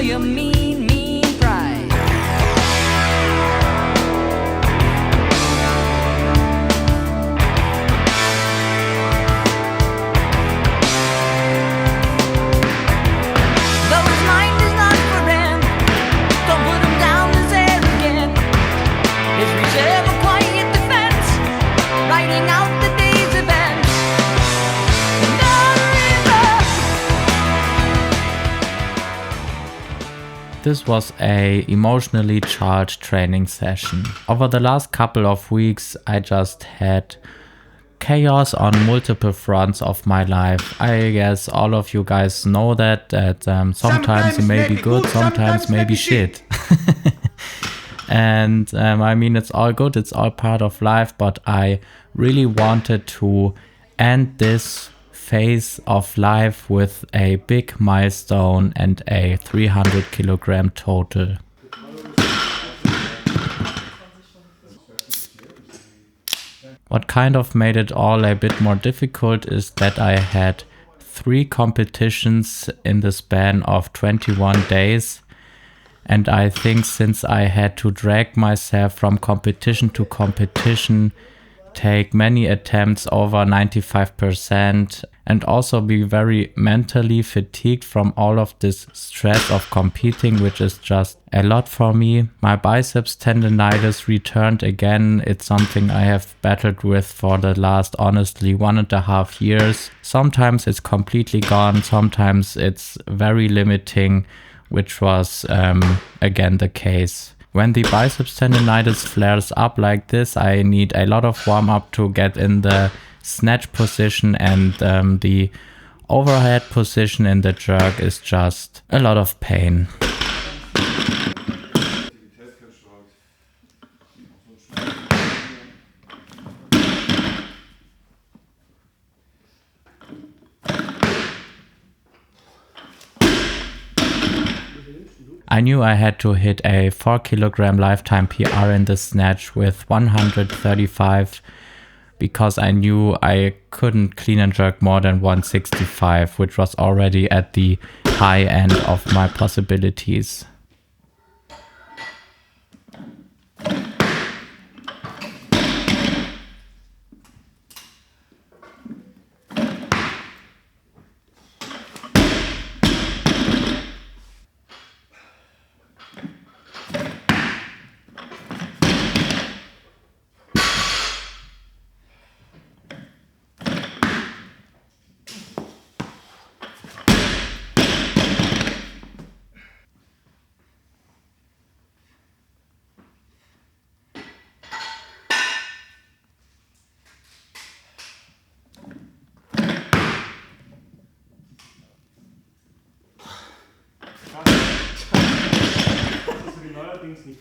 your mean, mean pride. Though his mind is not for rent, don't put him down as arrogant. His reserve a quiet defense, writing out the day's events. This was a emotionally charged training session. Over the last couple of weeks I just had chaos on multiple fronts of my life. I guess all of you guys know that sometimes it may be good, sometimes maybe shit. And I mean, it's all good, it's all part of life, but I really wanted to end this phase of life with a big milestone and a 300 kilogram total. What kind of made it all a bit more difficult is that I had 3 competitions in the span of 21 days. And I think since I had to drag myself from competition to competition, take many attempts over 95%, and also be very mentally fatigued from all of this stress of competing, which is just a lot for me. My biceps tendonitis returned again. It's something I have battled with for the last, honestly, 1.5 years. Sometimes it's completely gone, sometimes it's very limiting, which was again the case. When the biceps tendonitis flares up like this, I need a lot of warm-up to get in the snatch position, and the overhead position in the jerk is just a lot of pain. I knew I had to hit a 4 kilogram lifetime PR in the snatch with 135 because I knew I couldn't clean and jerk more than 165, which was already at the high end of my possibilities.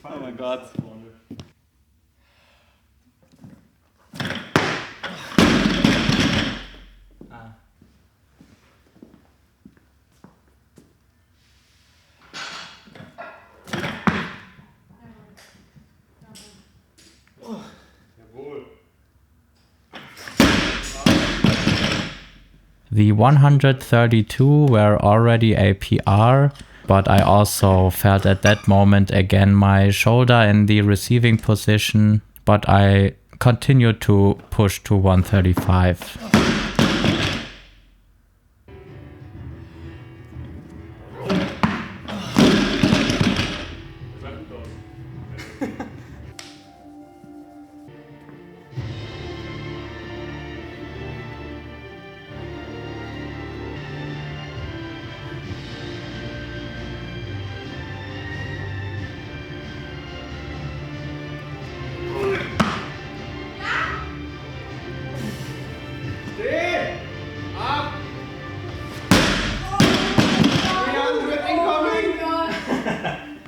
Oh mein Gott. The 132 were already a PR, but I also felt at that moment again my shoulder in the receiving position, but I continued to push to 135.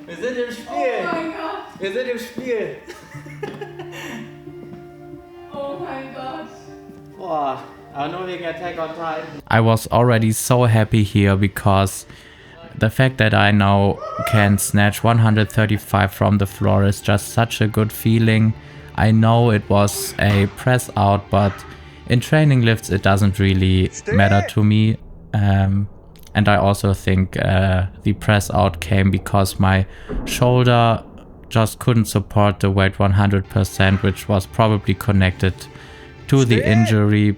Wir sind im Spiel! Oh mein Gott! Wir sind im Spiel! Oh mein Gott! Boah, aber nur wegen Attack on Titan. I was already so happy here because the fact that I now can snatch 135 from the floor is just such a good feeling. I know it was a press out, but in training lifts it doesn't really matter to me. And I also think the press out came because my shoulder just couldn't support the weight 100%, which was probably connected to the injury.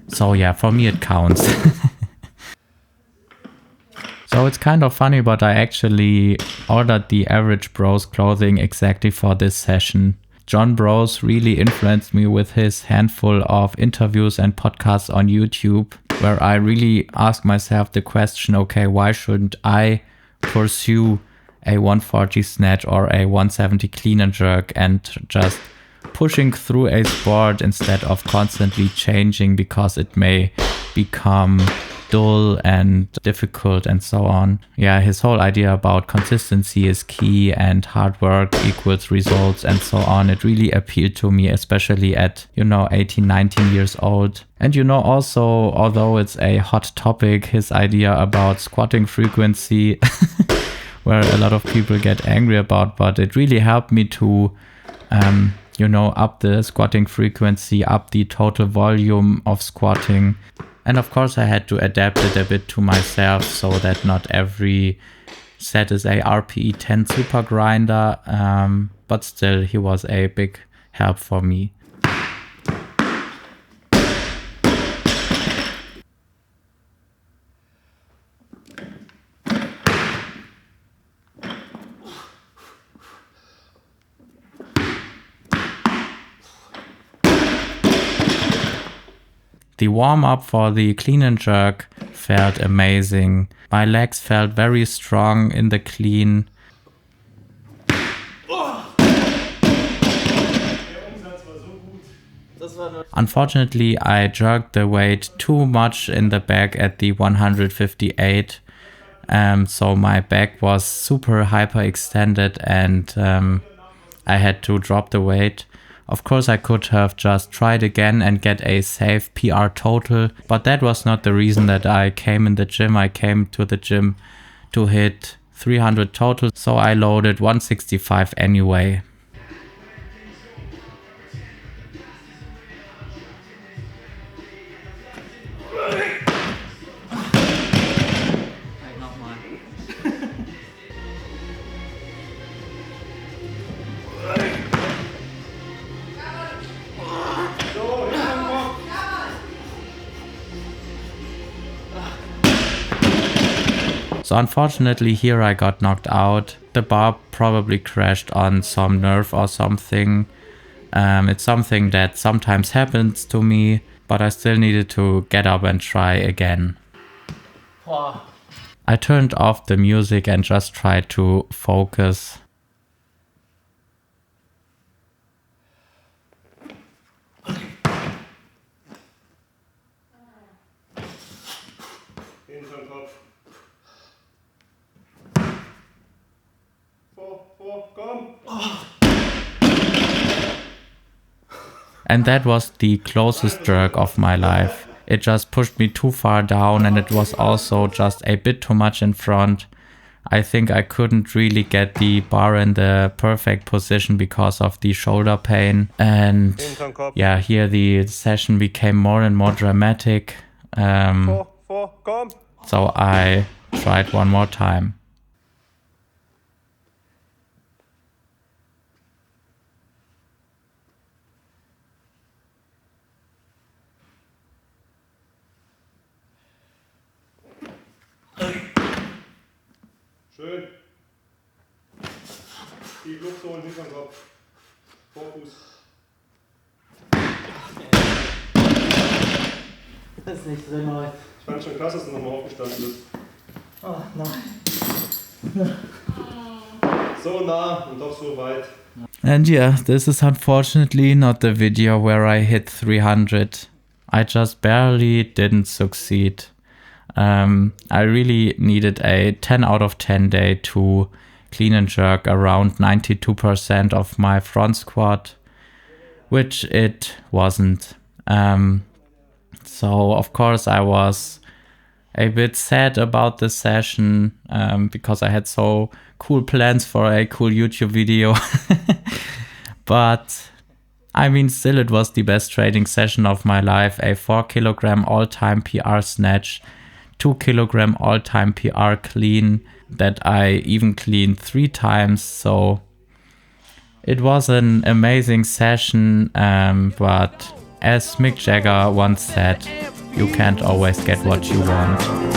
So yeah, for me it counts. So it's kind of funny, but I actually ordered the Average Bros clothing exactly for this session. John Bros really influenced me with his handful of interviews and podcasts on YouTube, where I really ask myself the question, okay, why shouldn't I pursue a 140 snatch or a 170 clean and jerk and just pushing through a sport instead of constantly changing because it may become dull and difficult and so on. Yeah, his whole idea about consistency is key and hard work equals results and so on. It really appealed to me, especially at, 18, 19 years old. And also, although it's a hot topic, his idea about squatting frequency, where a lot of people get angry about, but it really helped me to up the squatting frequency, up the total volume of squatting. And of course I had to adapt it a bit to myself so that not every set is a RPE 10 super grinder, but still he was a big help for me. The warm-up for the clean and jerk felt amazing. My legs felt very strong in the clean. Unfortunately, I jerked the weight too much in the back at the 158. So my back was super hyperextended and I had to drop the weight. Of course, I could have just tried again and get a safe PR total, but that was not the reason that I came in the gym. I came to the gym to hit 300 total, so I loaded 165 anyway. So unfortunately here I got knocked out. The bar probably crashed on some nerve or something. It's something that sometimes happens to me, but I still needed to get up and try again. I turned off the music and just tried to focus. And that was the closest jerk of my life. It just pushed me too far down and it was also just a bit too much in front. I think I couldn't really get the bar in the perfect position because of the shoulder pain. And yeah, here the session became more and more dramatic. So I tried one more time. Schön. Die Luft holen, hinterm Kopf. Vorfuß. Das ist nicht drin heute. Ich fand schon krass, dass du nochmal aufgestanden bist. Oh nein. So nah und doch so weit. And yeah, this is unfortunately not the video where I hit 300. I just barely didn't succeed. I really needed a 10 out of 10 day to clean and jerk around 92% of my front squat, which it wasn't. So of course I was a bit sad about the session because I had so cool plans for a cool YouTube video. But I mean, still it was the best training session of my life. A 4 kilogram all-time PR snatch, 2 kilogram all-time PR clean that I even cleaned 3 times. So it was an amazing session, but as Mick Jagger once said, you can't always get what you want.